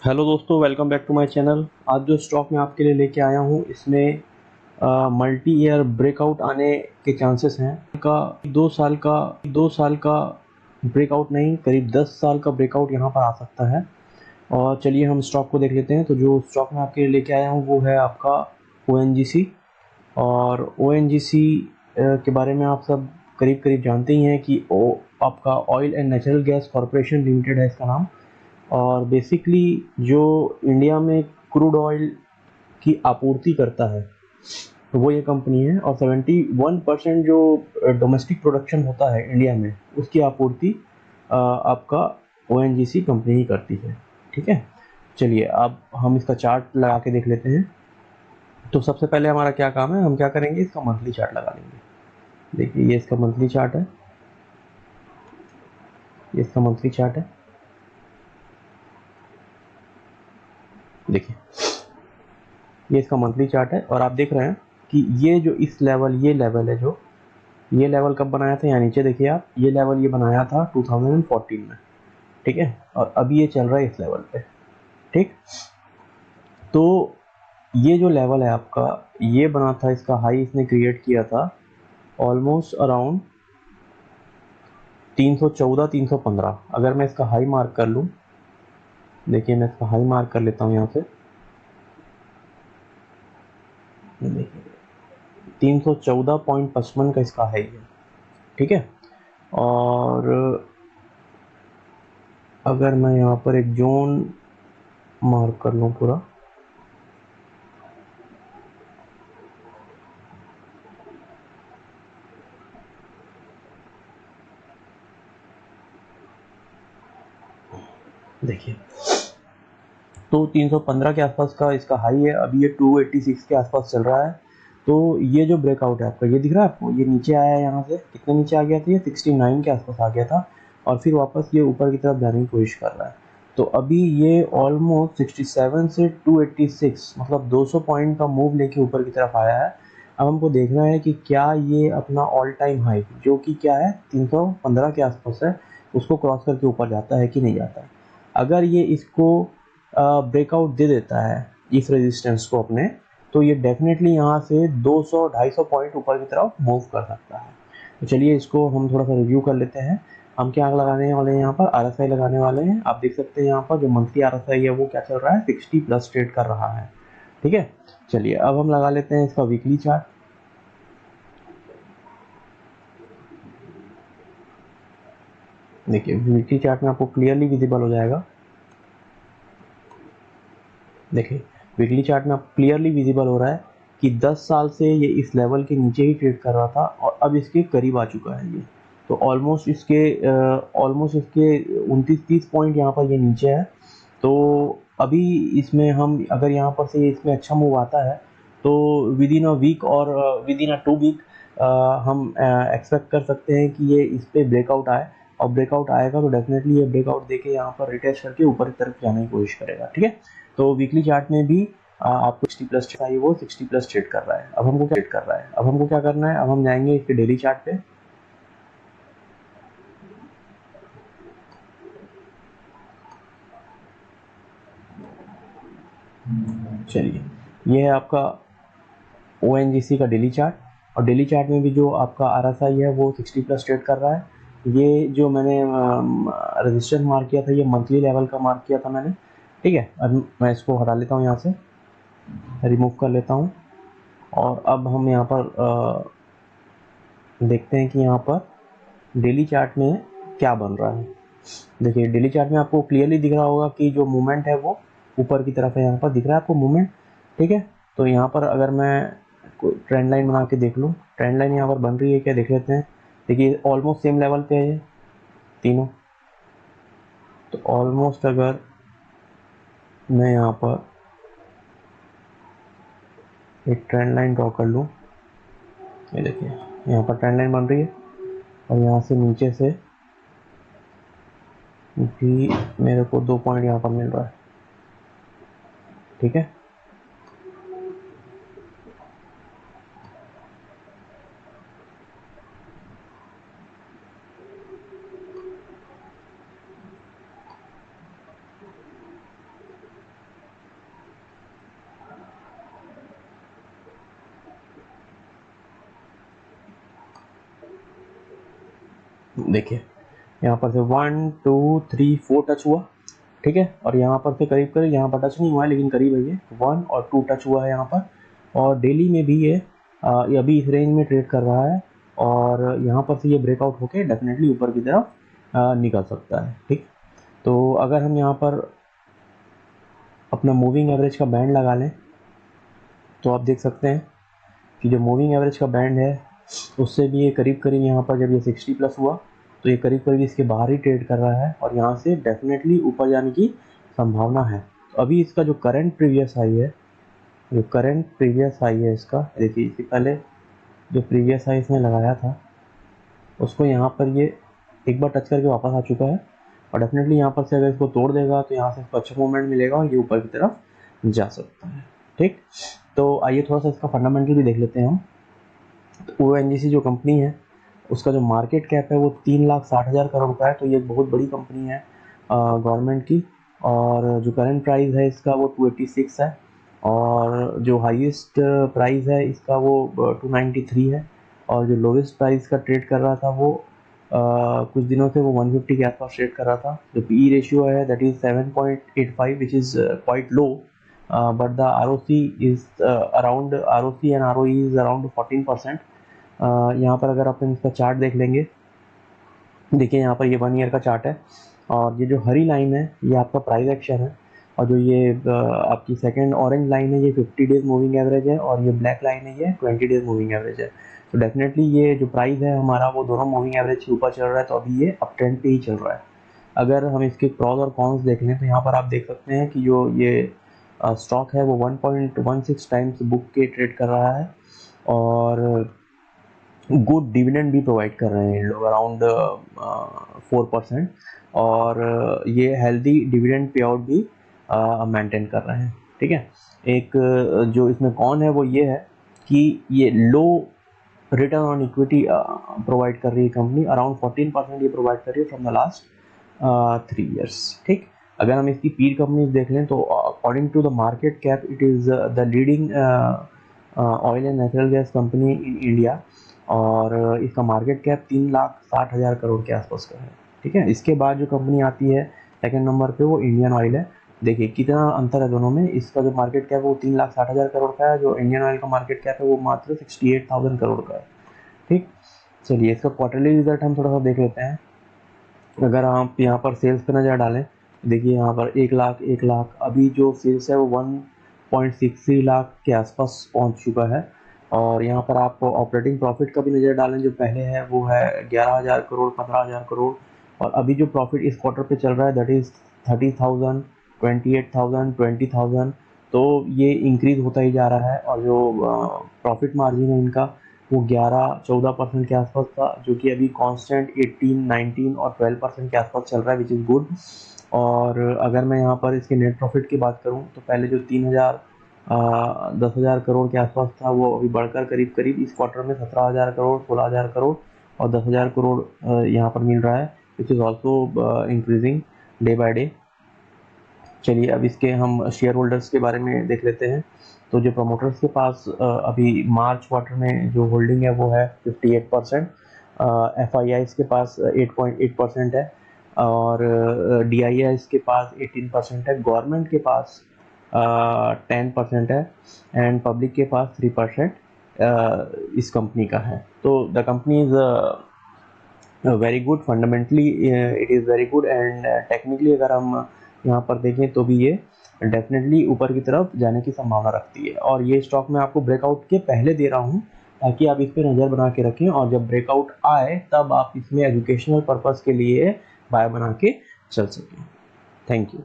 Hello दोस्तों, welcome back to my channel. आज जो स्टॉक मैं आपके लिए लेके आया हूँ इसमें मल्टी ईयर ब्रेकआउट आने के चांसेस हैं। का 2 साल का ब्रेकआउट नहीं, करीब 10 साल का ब्रेकआउट यहाँ पर आ सकता है। और चलिए हम स्टॉक को देख लेते हैं। तो जो स्टॉक मैं आपके लिए लेके आया हूँ वो है आपका ONGC। और ONGC के बारे में आप सब करीब करीब जानते ही हैं कि आपका oil and natural gas corporation limited है इसका नाम। और बेसिकली जो इंडिया में क्रूड ऑयल की आपूर्ति करता है तो वो ये कंपनी है। और 71% जो डोमेस्टिक प्रोडक्शन होता है इंडिया में उसकी आपूर्ति आपका ONGC कंपनी ही करती है। ठीक है, चलिए अब हम इसका चार्ट लगा के देख लेते हैं। तो सबसे पहले हमारा क्या काम है, हम क्या करेंगे, इसका मंथली चार्ट लगा लेंगे। देखिए ये इसका मंथली चार्ट है, ये इसका मंथली चार्ट है। देखिए ये इसका मंथली चार्ट है और आप देख रहे हैं कि ये जो इस लेवल, ये लेवल है, जो ये लेवल कब बनाया था, यहाँ नीचे देखिए आप, ये लेवल ये बनाया था 2014 में। ठीक है, और अभी ये चल रहा है इस लेवल पे। ठीक, तो ये जो लेवल है आपका, ये बना था, इसका हाई इसने क्रिएट किया था ऑलमोस्ट अराउंड 314 315। अगर मैं इसका हाई मार्क कर लूँ, देखिए मैं इसका हाई मार्क कर लेता हूँ यहाँ से, देखिए 314.55 का इसका हाई है। ठीक है, और अगर मैं यहाँ पर एक जोन मार्क कर लूँ पूरा, देखिए तो 315 के आसपास का इसका हाई है। अभी ये 286 के आसपास चल रहा है। तो ये जो ब्रेकआउट है आपका, ये दिख रहा है आपको, ये नीचे आया है, यहाँ से कितना नीचे आ गया था, ये 69 के आसपास आ गया था और फिर वापस ये ऊपर की तरफ जाने की कोशिश कर रहा है। तो अभी ये ऑलमोस्ट 67 से 286, मतलब 200 पॉइंट का मूव लेके ऊपर की तरफ आया है। अब हमको देखना है कि क्या ये अपना ऑल टाइम हाई, जो कि क्या है 315 के आसपास है, उसको क्रॉस करके ऊपर जाता है कि नहीं जाता है। अगर ये इसको ब्रेकआउट दे देता है इस रेजिस्टेंस को अपने, तो ये डेफिनेटली यहाँ से 200-250 पॉइंट ऊपर की तरफ मूव कर सकता है। तो चलिए इसको हम थोड़ा सा रिव्यू कर लेते हैं। हम क्या लगाने वाले हैं, यहाँ पर RSI लगाने वाले हैं। आप देख सकते हैं यहाँ पर जो मंथली RSI है वो क्या चल रहा है, 60 प्लस ट्रेड कर रहा है। ठीक है, चलिए अब हम लगा लेते हैं इसका वीकली चार्ट। देखिए वीकली चार्ट में आपको क्लियरली विजिबल हो जाएगा। देखिए वीकली चार्ट में आपको क्लियरली विजिबल हो रहा है कि 10 साल से ये इस लेवल के नीचे ही ट्रेड कर रहा था और अब इसके करीब आ चुका है ये। तो ऑलमोस्ट इसके 29-30 पॉइंट यहाँ पर ये नीचे है। तो अभी इसमें हम अगर यहाँ पर से इसमें अच्छा मूव आता है तो विद इन अ वीक और विद इन अ 2 वीक हम एक्सपेक्ट कर सकते हैं कि ये इस पे ब्रेकआउट आए। और ब्रेकआउट आएगा तो डेफिनेटली ये ब्रेकआउट देके यहाँ पर रिटेस्ट करके ऊपर की तरफ जाने की कोशिश करेगा। ठीक है, तो वीकली चार्ट में भी आपको 60 प्लस चाहिए, वो 60 प्लस ट्रेड कर रहा है। अब हमको क्या करना है, अब हम जाएंगे इसके डेली चार्ट पे। चलिए ये है आपका ONGC का डेली चार्ट। और डेली चार्ट में भी जो आपका RSI है वो 60 प्लस ट्रेड कर रहा है। ये जो मैंने रजिस्टर मार्क किया था, ये मंथली लेवल का मार्क किया था मैंने। ठीक है, अब मैं इसको हटा लेता हूँ, यहाँ से रिमूव कर लेता हूँ। और अब हम यहाँ पर देखते हैं कि यहाँ पर डेली चार्ट में क्या बन रहा है। देखिए डेली चार्ट में आपको क्लियरली दिख रहा होगा कि जो मूवमेंट है वो ऊपर की तरफ है, यहाँ पर दिख रहा है आपको मूवमेंट। ठीक है, तो यहाँ पर अगर मैं ट्रेंड लाइन बना के देख लूँ, ट्रेंड लाइन यहाँ पर बन रही है क्या, देख लेते हैं। देखिए ऑलमोस्ट सेम लेवल पे है ये तीनों। तो ऑलमोस्ट अगर मैं यहाँ पर एक ट्रेंड लाइन ड्रॉ कर लूँ, ये देखिए यहाँ पर ट्रेंड लाइन बन रही है और यहाँ से नीचे से भी मेरे को 2 पॉइंट यहाँ पर मिल रहा है। ठीक है, देखिए यहाँ पर से 1 2 3 4 टच हुआ, ठीक है, और यहाँ पर से करीब करीब, यहाँ पर टच नहीं हुआ है लेकिन करीब है, ये 1 और 2 टच हुआ है यहाँ पर। और डेली में भी ये अभी इस रेंज में ट्रेड कर रहा है और यहाँ पर से ये ब्रेकआउट होके डेफिनेटली ऊपर की तरफ निकल सकता है, ठीक। तो अगर हम यहाँ पर अपना मूविंग एवरेज का बैंड लगा लें तो आप देख सकते हैं कि जो मूविंग एवरेज का बैंड है उससे भी ये करीब करीब, यहाँ पर जब ये 60 प्लस हुआ तो ये करीब करीब इसके बाहर ही ट्रेड कर रहा है और यहाँ से डेफिनेटली ऊपर जाने की संभावना है। तो अभी इसका जो करंट प्रीवियस हाई है, जो करंट प्रीवियस हाई है इसका, देखिए इससे पहले जो प्रीवियस हाई इसने लगाया था उसको यहाँ पर ये एक बार टच करके वापस आ चुका है और डेफिनेटली यहाँ पर से अगर इसको तोड़ देगा तो यहाँ से इसको अच्छा मूवमेंट मिलेगा और ये ऊपर की तरफ जा सकता है, ठीक। तो आइए थोड़ा सा इसका फंडामेंटल भी देख लेते हैं हम। तो ONGC जो कंपनी है उसका जो मार्केट कैप है वो 3,60,000 करोड़ का है, तो ये एक बहुत बड़ी कंपनी है गवर्नमेंट की। और जो करंट प्राइस है इसका वो 286 है और जो हाईएस्ट प्राइस है इसका वो 293 है और जो लोवेस्ट प्राइस का ट्रेड कर रहा था वो कुछ दिनों से वो 150 के आसपास ट्रेड कर रहा था। जो PE रेशियो है that is 7.85 which is quite low, but the ROC is around, ROC and ROE is around 14%। यहाँ पर अगर आप इसका चार्ट देख लेंगे, देखिए यहाँ पर ये 1 ईयर का चार्ट है और ये जो हरी लाइन है ये आपका प्राइस एक्शन है और जो ये आपकी सेकंड ऑरेंज लाइन है ये 50 डेज मूविंग एवरेज है और ये ब्लैक लाइन है ये 20 डेज मूविंग एवरेज है। तो डेफिनेटली ये जो प्राइस है हमारा वो दोनों मूविंग एवरेज के ऊपर चल रहा है, तो अभी ये अप ट्रेंड पे ही चल रहा है। अगर हम इसके प्रॉस और कॉन्स देख लें तो यहाँ पर आप देख सकते हैं कि जो ये स्टॉक है वो 1.16 टाइम्स बुक के ट्रेड कर रहा है और गुड डिविडेंड भी प्रोवाइड कर रहे हैं लोग, अराउंड 4%, और ये हेल्दी डिविडेंड पे आउट भी मेंटेन कर रहे हैं, ठीक है। एक जो इसमें कौन है वो ये है कि ये लो रिटर्न ऑन इक्विटी प्रोवाइड कर रही है कंपनी, अराउंड 14% ये प्रोवाइड कर रही है फ्रॉम द लास्ट 3 ईयर्स, ठीक। अगर हम इसकी पीर कंपनीज देख लें तो according to the market cap it is the leading oil and natural gas company in India और इसका मार्केट कैप 3,60,000 करोड़ के आसपास का है, ठीक है। इसके बाद जो कंपनी आती है सेकंड नंबर पे वो इंडियन ऑयल है। देखिए कितना अंतर है दोनों में, इसका जो मार्केट कैप है वो 3,60,000 करोड़ का है, जो इंडियन ऑयल का मार्केट कैप है वो मात्र 68,000 करोड़ का है, ठीक। चलिए इसका क्वार्टरली रिजल्ट हम थोड़ा सा देख लेते हैं। अगर आप यहाँ पर सेल्स पे नज़र डालें, देखिए यहाँ पर 1 लाख अभी जो सेल्स है वो 1.63 लाख के आसपास पहुँच चुका है। और यहाँ पर आप ऑपरेटिंग प्रॉफिट का भी नज़र डालें, जो पहले है वो है 11,000 करोड़, 15,000 करोड़, और अभी जो प्रॉफिट इस क्वार्टर पे चल रहा है दैट इज़ 30,000, 28,000, 20,000। तो ये इंक्रीज़ होता ही जा रहा है और जो प्रॉफिट मार्जिन है इनका वो 11-14% के आसपास था, जो कि अभी कांस्टेंट 18, 19 और 12% के आसपास चल रहा है, विच इज़ गुड। और अगर मैं यहाँ पर इसके नेट प्रॉफिट की बात करूँ तो पहले जो 10,000 करोड़ के आसपास था वो अभी बढ़कर करीब करीब इस क्वार्टर में 17,000 करोड़, 16,000 करोड़ और 10,000 करोड़ यहाँ पर मिल रहा है, which is also increasing day by day. चलिए अब इसके हम शेयर होल्डर्स के बारे में देख लेते हैं। तो जो प्रमोटर्स के पास अभी मार्च क्वार्टर में जो होल्डिंग है वो है 58%, FIIs के पास 8.8% है और DIIs के पास 18% है, गवर्नमेंट के पास 10% है एंड पब्लिक के पास 3% इस कंपनी का है। तो the company is very good, fundamentally it is very good and technically अगर हम यहाँ पर देखें तो भी ये डेफिनेटली ऊपर की तरफ जाने की संभावना रखती है। और ये स्टॉक मैं आपको ब्रेकआउट के पहले दे रहा हूँ ताकि आप इस पर नज़र बना के रखें और जब ब्रेकआउट आए तब आप इसमें एजुकेशनल पर्पज़ के लिए बाय बना के चल सकें। Thank you.